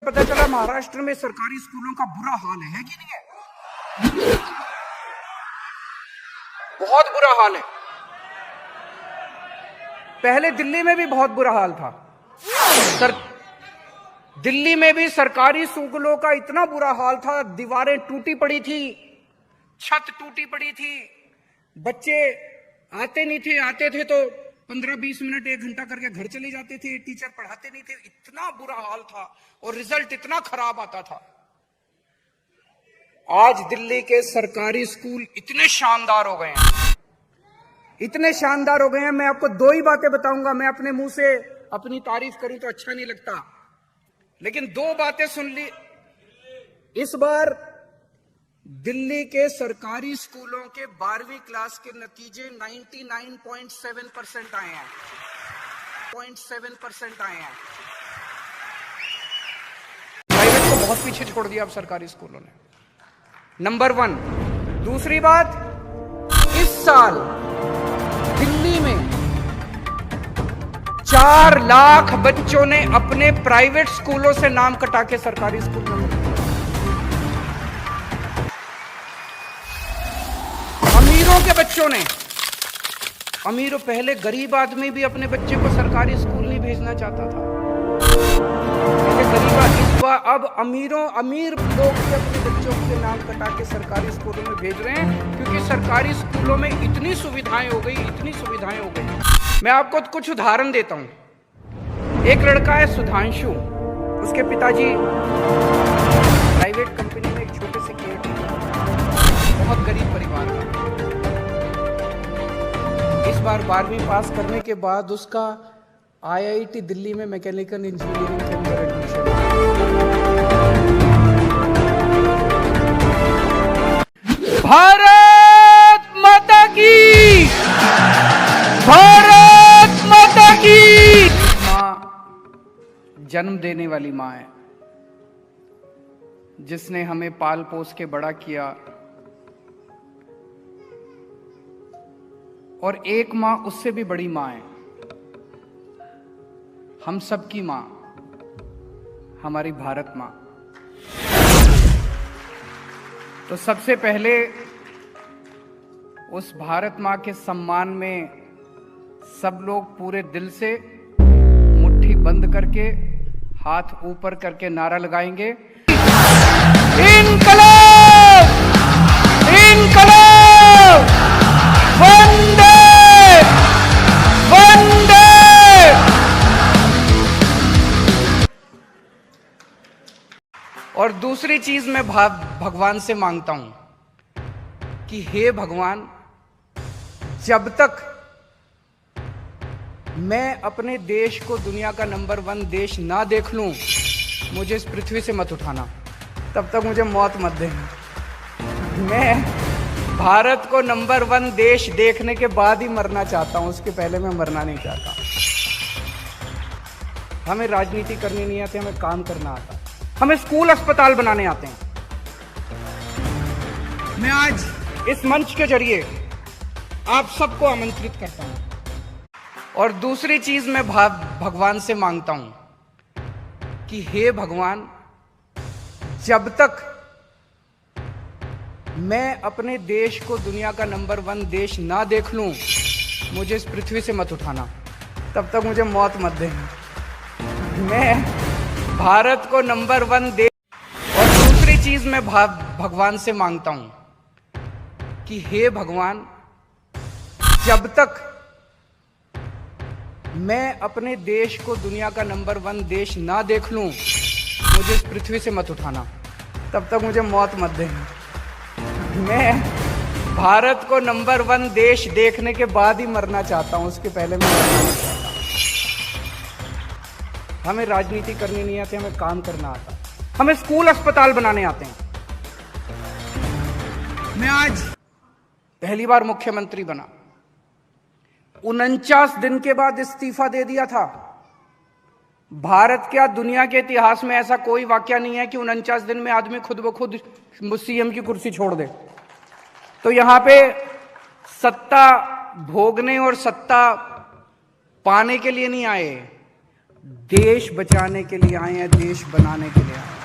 पता चला महाराष्ट्र में सरकारी स्कूलों का बुरा हाल है कि नहीं है? बहुत बुरा हाल है। पहले दिल्ली में भी बहुत बुरा हाल था। दिल्ली में भी सरकारी स्कूलों का इतना बुरा हाल था, दीवारें टूटी पड़ी थी, छत टूटी पड़ी थी, बच्चे आते नहीं थे, आते थे तो 15-20 मिनट 1 घंटा करके घर चले जाते थे, टीचर पढ़ाते नहीं थे। इतना बुरा हाल था और रिजल्ट इतना खराब आता था। आज दिल्ली के सरकारी स्कूल इतने शानदार हो गए हैं, इतने शानदार हो गए हैं। मैं आपको 2 ही बातें बताऊंगा। मैं अपने मुंह से अपनी तारीफ करूं तो अच्छा नहीं लगता, लेकिन 2 बातें सुन ली। इस बार दिल्ली के सरकारी स्कूलों के 12वीं क्लास के नतीजे 99.7% आए हैं, 0.7% आए हैं। प्राइवेट को बहुत पीछे छोड़ दिया अब सरकारी स्कूलों ने, नंबर 1। दूसरी बात, इस साल दिल्ली में 4 लाख बच्चों ने अपने प्राइवेट स्कूलों से नाम कटा के सरकारी स्कूलों में, अमीरों के बच्चों ने, अमीरों, पहले गरीब आदमी भी अपने बच्चे को सरकारी स्कूल नहीं भेजना चाहता था, पहले गरीब। इस बार अब अमीर लोग भी अपने बच्चों के नाम कटा के सरकारी स्कूलों में भेज रहे हैं, क्योंकि सरकारी स्कूलों में इतनी सुविधाएं हो गई, इतनी सुविधाएं हो गई। मैं आपको कुछ उदाहरण देता हूं। एक लड़का है सुधांशु, उसके पिताजी प्राइवेट कंपनी में एक छोटे से केयर, बहुत गरीब परिवार का। इस बार 12वीं पास करने के बाद उसका IIT दिल्ली में मैकेनिकल इंजीनियरिंग के अंदर एडमिशन। भारत माता की, भारत माता की। माँ जन्म देने वाली माँ है, जिसने हमें पाल पोस के बड़ा किया, और एक माँ उससे भी बड़ी माँ है, हम सबकी माँ, हमारी भारत माँ। तो सबसे पहले उस भारत माँ के सम्मान में सब लोग पूरे दिल से मुट्ठी बंद करके, हाथ ऊपर करके नारा लगाएंगे, इनकलाब, इनकलाब, वंदे वंदे। और दूसरी चीज मैं भगवान से मांगता हूं कि हे भगवान, जब तक मैं अपने देश को दुनिया का नंबर 1 देश ना देख लूं, मुझे इस पृथ्वी से मत उठाना, तब तक मुझे मौत मत देना। मैं भारत को नंबर 1 देश देखने के बाद ही मरना चाहता हूं, उसके पहले मैं मरना नहीं चाहता। हमें राजनीति करनी नहीं आती, हमें काम करना आता, हमें स्कूल अस्पताल बनाने आते हैं। मैं आज इस मंच के जरिए आप सबको आमंत्रित करता हूं। और दूसरी चीज मैं भगवान से मांगता हूं कि हे भगवान, जब तक मैं अपने देश को दुनिया का नंबर 1 देश ना देख लूं, मुझे इस पृथ्वी से मत उठाना, तब तक मुझे मौत मत देना। मैं भारत को नंबर 1 देश। और दूसरी चीज मैं भगवान से मांगता हूं कि हे भगवान, जब तक मैं अपने देश को दुनिया का नंबर 1 देश ना देख लूं, मुझे इस पृथ्वी से मत उठाना, तब तक मुझे मौत मत देना। मैं भारत को नंबर 1 देश देखने के बाद ही मरना चाहता हूं, उसके पहले मैं मरना नहीं चाहता। हमें राजनीति करनी नहीं आती, हमें काम करना आता, हमें स्कूल अस्पताल बनाने आते हैं। मैं आज पहली बार मुख्यमंत्री बना, 49 दिन के बाद इस्तीफा दे दिया था। भारत क्या, दुनिया के इतिहास में ऐसा कोई वाकया नहीं है कि 49 दिन में आदमी खुद ब खुद CM की कुर्सी छोड़ दे। तो यहां पे सत्ता भोगने और सत्ता पाने के लिए नहीं आए, देश बचाने के लिए आए हैं, देश बनाने के लिए आए हैं।